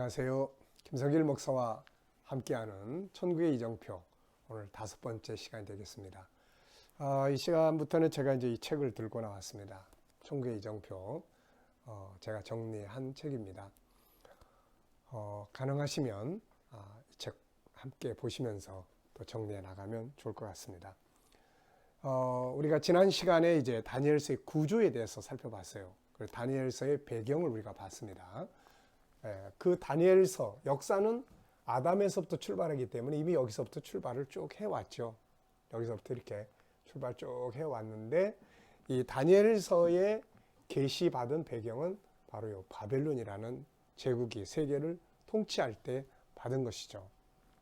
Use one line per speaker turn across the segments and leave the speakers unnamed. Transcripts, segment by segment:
안녕하세요. 김성길 목사와 함께하는 천국의 이정표, 오늘 5번째 시간이 되겠습니다. 이 시간부터는 제가 이제 이 책을 들고 나왔습니다. 천국의 이정표, 제가 정리한 책입니다. 가능하시면 이 책 함께 보시면서 또 정리해 나가면 좋을 것 같습니다. 우리가 지난 시간에 이제 다니엘서의 구조에 대해서 살펴봤어요. 그리고 다니엘서의 배경을 우리가 봤습니다. 그 다니엘서 역사는 아담에서부터 출발하기 때문에 이미 여기서부터 출발을 쭉 해왔죠. 여기서부터 이렇게 출발 쭉 해왔는데, 이 다니엘서에 계시받은 배경은 바로 이 바벨론이라는 제국이 세계를 통치할 때 받은 것이죠.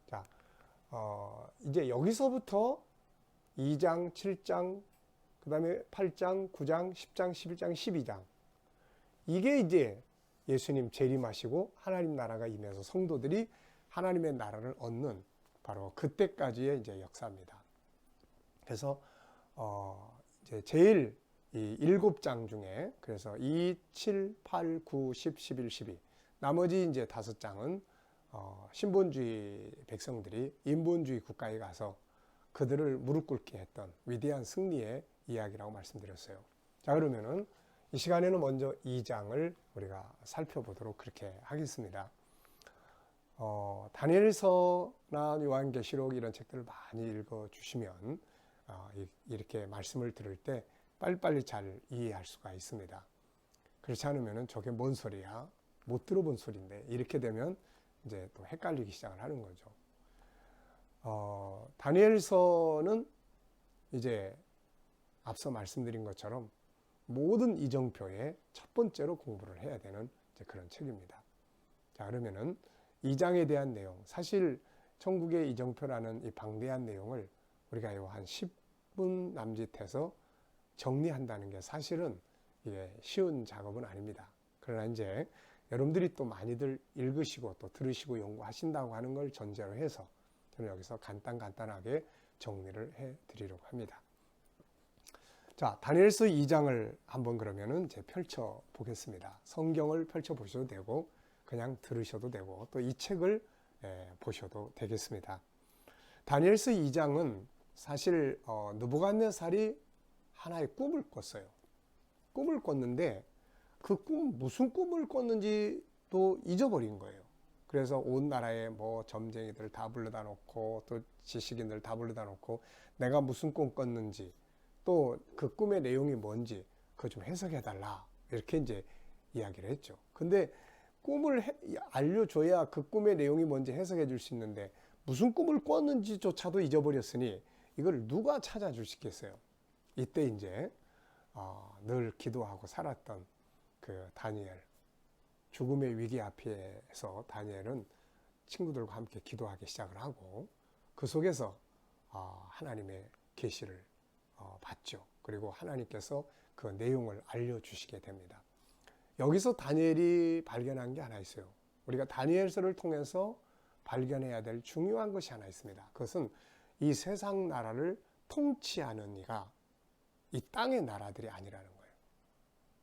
자, 이제 여기서부터 2장, 7장, 그 다음에 8장, 9장, 10장, 11장, 12장, 이게 이제 예수님 재림하시고 하나님 나라가 임해서 성도들이 하나님의 나라를 얻는 바로 그때까지의 이제 역사입니다. 그래서 이제 제일 이 7장 중에, 그래서 2, 7, 8, 9, 10, 11, 12, 나머지 이제 5장은 신본주의 백성들이 인본주의 국가에 가서 그들을 무릎 꿇게 했던 위대한 승리의 이야기라고 말씀드렸어요. 자, 그러면은 이 시간에는 먼저 2장을 우리가 살펴보도록 그렇게 하겠습니다. 다니엘서나 요한계시록 이런 책들을 많이 읽어주시면 이렇게 말씀을 들을 때 빨리빨리 잘 이해할 수가 있습니다. 그렇지 않으면 저게 뭔 소리야? 못 들어본 소리인데, 이렇게 되면 이제 또 헷갈리기 시작을 하는 거죠. 다니엘서는 이제 앞서 말씀드린 것처럼 모든 이정표의 첫 번째로 공부를 해야 되는 이제 그런 책입니다. 자, 그러면은 2장에 대한 내용, 사실 천국의 이정표라는 이 방대한 내용을 우리가 한 10분 남짓해서 정리한다는 게 사실은 이게 쉬운 작업은 아닙니다. 그러나 이제 여러분들이 또 많이들 읽으시고 또 들으시고 연구하신다고 하는 걸 전제로 해서 저는 여기서 간단하게 정리를 해 드리려고 합니다. 자, 다니엘서 2장을 한번 그러면은 이제 펼쳐 보겠습니다. 성경을 펼쳐 보셔도 되고 그냥 들으셔도 되고 또 이 책을 보셔도 되겠습니다. 다니엘서 2장은 사실 느부갓네살이 하나의 꿈을 꿨어요. 꿈을 꿨는데 그 무슨 꿈을 꿨는지도 잊어버린 거예요. 그래서 온 나라에 뭐 점쟁이들 다 불러다 놓고 또 지식인들 다 불러다 놓고 내가 무슨 꿈 꿨는지 또 그 꿈의 내용이 뭔지 그거 좀 해석해 달라, 이렇게 이제 이야기를 했죠. 근데 꿈을 알려줘야 그 꿈의 내용이 뭔지 해석해 줄 수 있는데 무슨 꿈을 꿨는지조차도 잊어버렸으니 이걸 누가 찾아줄 수 있겠어요. 이때 이제 늘 기도하고 살았던 그 다니엘, 죽음의 위기 앞에서 다니엘은 친구들과 함께 기도하기 시작을 하고 그 속에서 하나님의 계시를 봤죠. 그리고 하나님께서 그 내용을 알려주시게 됩니다. 여기서 다니엘이 발견한 게 하나 있어요. 우리가 다니엘서를 통해서 발견해야 될 중요한 것이 하나 있습니다. 그것은 이 세상 나라를 통치하는 이가 이 땅의 나라들이 아니라는 거예요.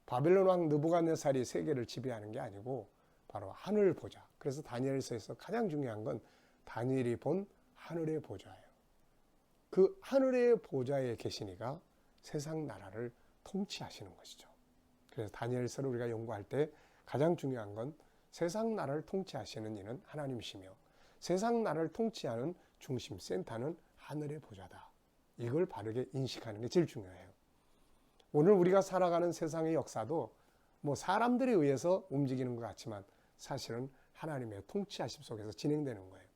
바벨론 왕 느부갓네살이 세계를 지배하는 게 아니고 바로 하늘 보좌. 그래서 다니엘서에서 가장 중요한 건 다니엘이 본 하늘의 보좌예요. 그 하늘의 보좌에 계신 이가 세상 나라를 통치하시는 것이죠. 그래서 다니엘서를 우리가 연구할 때 가장 중요한 건 세상 나라를 통치하시는 이는 하나님이시며 세상 나라를 통치하는 중심 센터는 하늘의 보좌다. 이걸 바르게 인식하는 게 제일 중요해요. 오늘 우리가 살아가는 세상의 역사도 뭐 사람들에 의해서 움직이는 것 같지만 사실은 하나님의 통치하심 속에서 진행되는 거예요.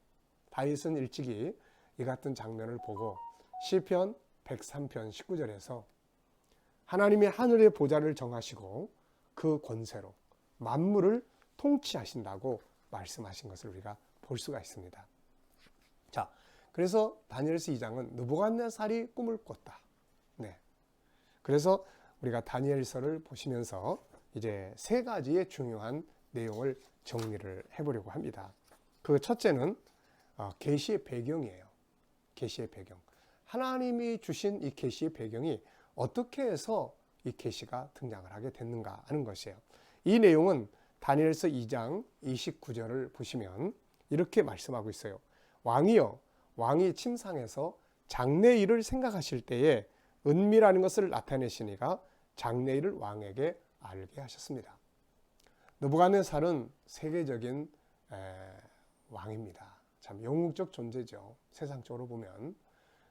다윗은 일찍이 이 같은 장면을 보고 시편 103편 19절에서 하나님의 하늘의 보좌를 정하시고 그 권세로 만물을 통치하신다고 말씀하신 것을 우리가 볼 수가 있습니다. 자, 그래서 다니엘서 2장은 느부갓네살이 꿈을 꿨다. 네. 그래서 우리가 다니엘서를 보시면서 이제 3가지의 중요한 내용을 정리를 해보려고 합니다. 그 첫째는 계시의 배경이에요. 계시의 배경. 하나님이 주신 이 계시의 배경이 어떻게 해서 이 계시가 등장을 하게 됐는가 하는 것이에요. 이 내용은 다니엘서 2장 29절을 보시면 이렇게 말씀하고 있어요. 왕이여, 왕이 침상에서 장래일을 생각하실 때에 은미라는 것을 나타내시니가 장래일을 왕에게 알게 하셨습니다. 느부갓네살은 세계적인 왕입니다. 참 영웅적 존재죠. 세상적으로 보면.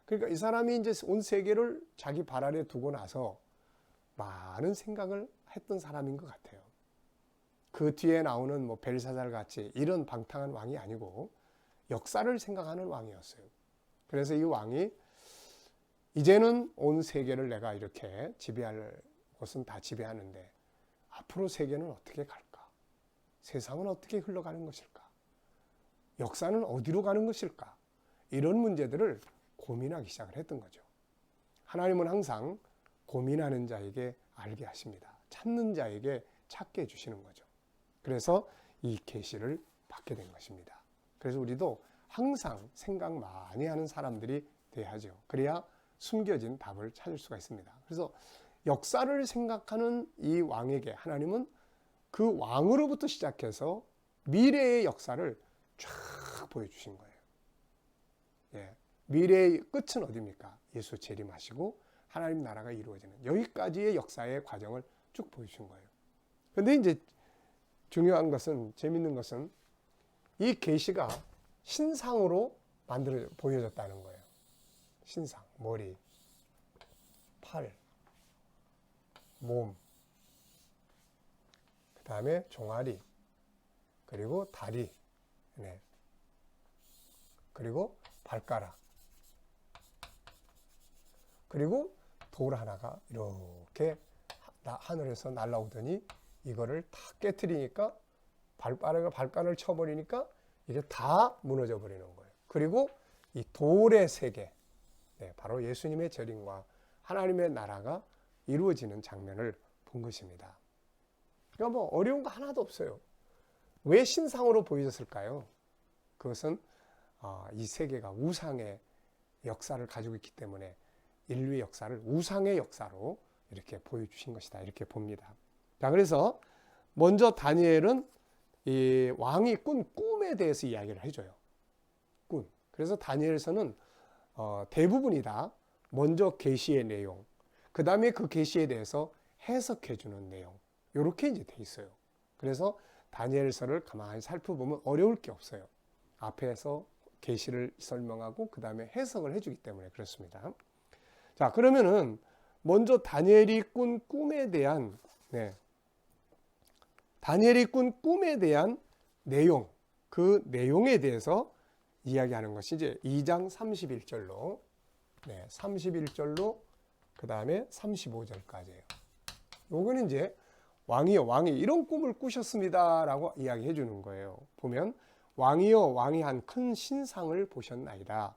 그러니까 이 사람이 이제 온 세계를 자기 발 아래 두고 나서 많은 생각을 했던 사람인 것 같아요. 그 뒤에 나오는 뭐 벨사살 같이 이런 방탕한 왕이 아니고 역사를 생각하는 왕이었어요. 그래서 이 왕이 이제는 온 세계를 내가 이렇게 지배할 것은 다 지배하는데 앞으로 세계는 어떻게 갈까? 세상은 어떻게 흘러가는 것일까? 역사는 어디로 가는 것일까? 이런 문제들을 고민하기 시작을 했던 거죠. 하나님은 항상 고민하는 자에게 알게 하십니다. 찾는 자에게 찾게 해주시는 거죠. 그래서 이 계시를 받게 된 것입니다. 그래서 우리도 항상 생각 많이 하는 사람들이 돼야죠. 그래야 숨겨진 답을 찾을 수가 있습니다. 그래서 역사를 생각하는 이 왕에게 하나님은 그 왕으로부터 시작해서 미래의 역사를 쫙 보여주신 거예요. 예, 미래의 끝은 어디입니까? 예수 재림하시고 하나님 나라가 이루어지는 여기까지의 역사의 과정을 쭉 보여주신 거예요. 그런데 이제 중요한 것은, 재밌는 것은 이 계시가 신상으로 보여졌다는 거예요. 신상, 머리, 팔, 몸, 그 다음에 종아리, 그리고 다리, 네. 그리고 발가락, 그리고 돌 하나가 이렇게 하늘에서 날아오더니 이거를 다 깨트리니까 발가락을 쳐버리니까 이게 다 무너져 버리는 거예요. 그리고 이 돌의 세계, 네, 바로 예수님의 재림과 하나님의 나라가 이루어지는 장면을 본 것입니다. 그러니까 뭐 어려운 거 하나도 없어요. 왜 신상으로 보여졌을까요? 그것은 이 세계가 우상의 역사를 가지고 있기 때문에 인류의 역사를 우상의 역사로 이렇게 보여주신 것이다, 이렇게 봅니다. 자, 그래서 먼저 다니엘은 이 왕이 꾼 꿈에 대해서 이야기를 해줘요. 꿈. 그래서 다니엘서는 대부분이 다 먼저 계시의 내용, 그 다음에 그 계시에 대해서 해석해주는 내용, 이렇게 이제 돼 있어요. 그래서 다니엘서를 가만히 살펴보면 어려울 게 없어요. 앞에서 계시를 설명하고 그 다음에 해석을 해주기 때문에 그렇습니다. 자, 그러면은 먼저 다니엘이 꾼 꿈에 대한 다니엘이 꾼 꿈에 대한 내용, 그 내용에 대해서 이야기하는 것이 이제 2장 31절로 31절로 그 다음에 35절까지예요. 요거는 이제 왕이여 왕이 이런 꿈을 꾸셨습니다 라고 이야기해 주는 거예요. 보면 왕이여 왕이 한 큰 신상을 보셨나이다.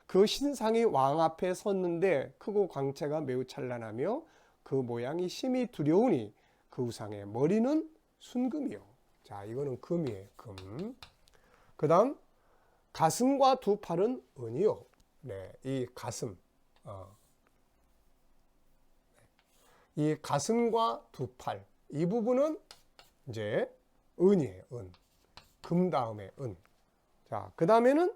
그 신상이 왕 앞에 섰는데 크고 광채가 매우 찬란하며 그 모양이 심히 두려우니 그 우상의 머리는 순금이요. 자, 이거는 금이에요. 금. 그 다음 가슴과 두 팔은 은이요. 네, 이 가슴. 이 가슴과 두 팔. 이 부분은 이제 은이에요. 은. 금 다음에 은. 자, 그 다음에는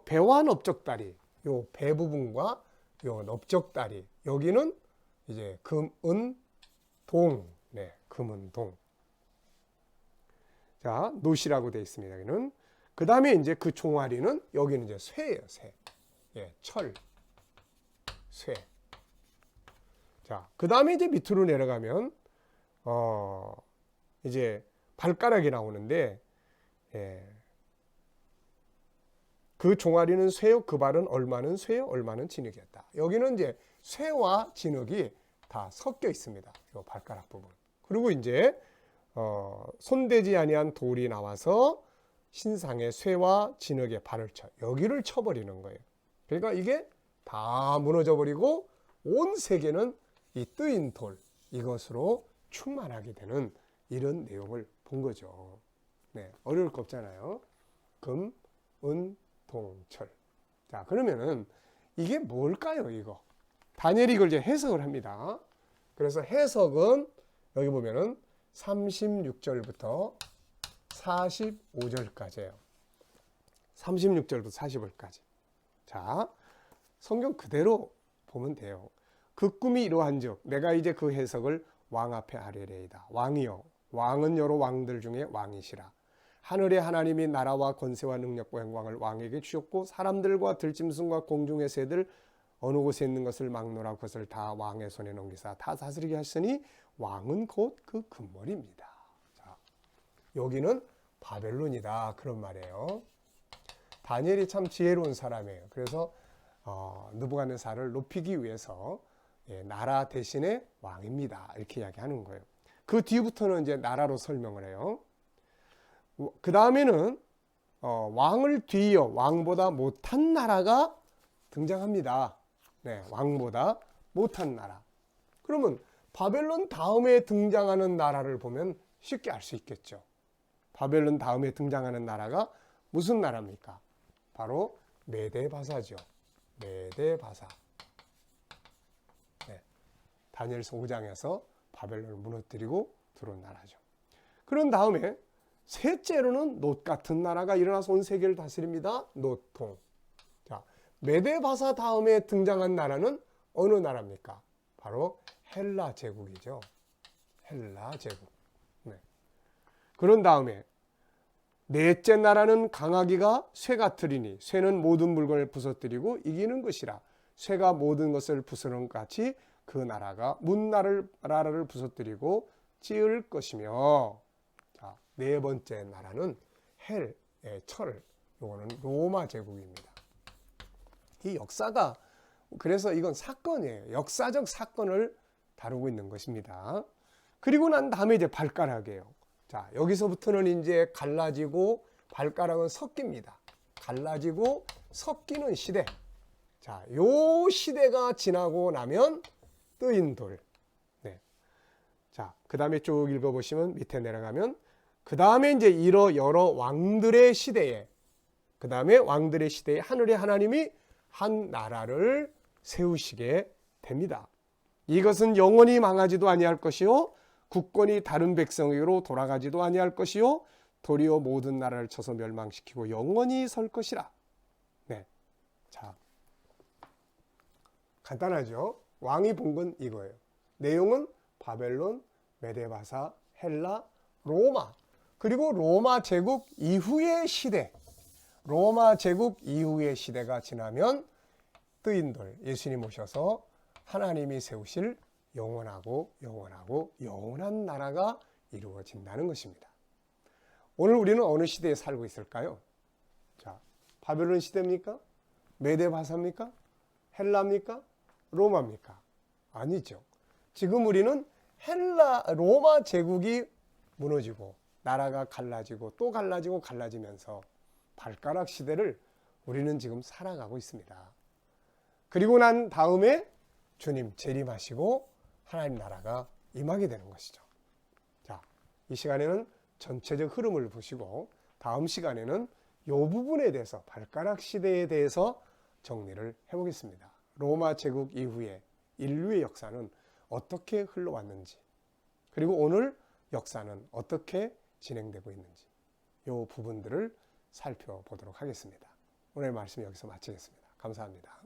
배와 넓적다리. 요 배 부분과 요 넓적다리. 여기는 이제 금, 은, 동. 네, 금은 동. 자, 노시라고 되어 있습니다. 여기는. 그 다음에 이제 그 종아리는 여기는 이제 쇠예요. 쇠. 예, 철. 쇠. 자, 그 다음에 이제 밑으로 내려가면 이제 발가락이 나오는데, 예. 그 종아리는 쇠요, 그 발은 얼마는 쇠요, 얼마는 진흙이었다. 여기는 이제 쇠와 진흙이 다 섞여 있습니다. 이 발가락 부분. 그리고 이제 손대지 아니한 돌이 나와서 신상의 쇠와 진흙의 발을 쳐. 여기를 쳐버리는 거예요. 그러니까 이게 다 무너져 버리고 온 세계는 이 뜨인 돌, 이것으로 충만하게 되는 이런 내용을 본 거죠. 네, 어려울 거 없잖아요. 금, 은, 동, 철. 자, 그러면은 이게 뭘까요, 이거? 다니엘이 이걸 이제 해석을 합니다. 그래서 해석은 여기 보면은 36절부터 45절까지예요. 36절부터 45절까지. 자, 성경 그대로 보면 돼요. 그 꿈이 이러한즉 내가 이제 그 해석을 왕 앞에 아뢰리이다. 왕이여, 왕은 여러 왕들 중에 왕이시라. 하늘의 하나님이 나라와 권세와 능력과 영광을 왕에게 주셨고 사람들과 들짐승과 공중의 새들 어느 곳에 있는 것을 막노라 그것을 다 왕의 손에 넘기사 다 다스리게 하시니 왕은 곧 그 금머리입니다. 자, 여기는 바벨론이다 그런 말이에요. 다니엘이 참 지혜로운 사람이에요. 그래서 느부갓네살을 높이기 위해서 나라 대신에 왕입니다 이렇게 이야기하는 거예요. 그 뒤부터는 이제 나라로 설명을 해요. 그 다음에는 왕을 뒤이어 왕보다 못한 나라가 등장합니다. 네, 왕보다 못한 나라. 그러면 바벨론 다음에 등장하는 나라를 보면 쉽게 알 수 있겠죠. 바벨론 다음에 등장하는 나라가 무슨 나라입니까? 바로 메데바사죠. 메데바사. 네, 다니엘서 5장에서 바벨론을 무너뜨리고 들어온 나라죠. 그런 다음에 셋째로는 놋 같은 나라가 일어나서 온 세계를 다스립니다. 놋통. 자, 메데바사 다음에 등장한 나라는 어느 나라입니까? 바로 헬라 제국이죠. 헬라 제국. 네. 그런 다음에 넷째 나라는 강하기가 쇠 같으리니 쇠는 모든 물건을 부서뜨리고 이기는 것이라. 쇠가 모든 것을 부수는 것 같이 그 나라가 문나라를 부서뜨리고 찌을 것이며. 자, 네 번째 나라는 헬, 철. 요거는 로마 제국입니다. 이 역사가 그래서 이건 사건이에요. 역사적 사건을 다루고 있는 것입니다. 그리고 난 다음에 이제 발가락이에요. 자, 여기서부터는 이제 갈라지고 발가락은 섞입니다. 갈라지고 섞이는 시대. 자, 요 시대가 지나고 나면 뜨인 돌. 네. 자, 그 다음에 쭉 읽어보시면 밑에 내려가면 그 다음에 이제 여러 왕들의 시대에 그 다음에 왕들의 시대에 하늘의 하나님이 한 나라를 세우시게 됩니다. 이것은 영원히 망하지도 아니할 것이요 국권이 다른 백성에게로 돌아가지도 아니할 것이요 도리어 모든 나라를 쳐서 멸망시키고 영원히 설 것이라. 네, 자 간단하죠. 왕이 본 건 이거예요. 내용은 바벨론, 메데바사, 헬라, 로마 그리고 로마 제국 이후의 시대. 로마 제국 이후의 시대가 지나면 뜨인 돌 예수님 오셔서 하나님이 세우실 영원하고 영원한 나라가 이루어진다는 것입니다. 오늘 우리는 어느 시대에 살고 있을까요? 자, 바벨론 시대입니까? 메데바사입니까? 헬라입니까? 로마입니까? 아니죠. 지금 우리는 로마 제국이 무너지고 나라가 갈라지고 또 갈라지고 갈라지면서 발가락 시대를 우리는 지금 살아가고 있습니다. 그리고 난 다음에 주님 재림하시고 하나님 나라가 임하게 되는 것이죠. 자, 이 시간에는 전체적 흐름을 보시고 다음 시간에는 이 부분에 대해서 발가락 시대에 대해서 정리를 해보겠습니다. 로마 제국 이후에 인류의 역사는 어떻게 흘러왔는지 그리고 오늘 역사는 어떻게 진행되고 있는지 이 부분들을 살펴보도록 하겠습니다. 오늘 말씀 여기서 마치겠습니다. 감사합니다.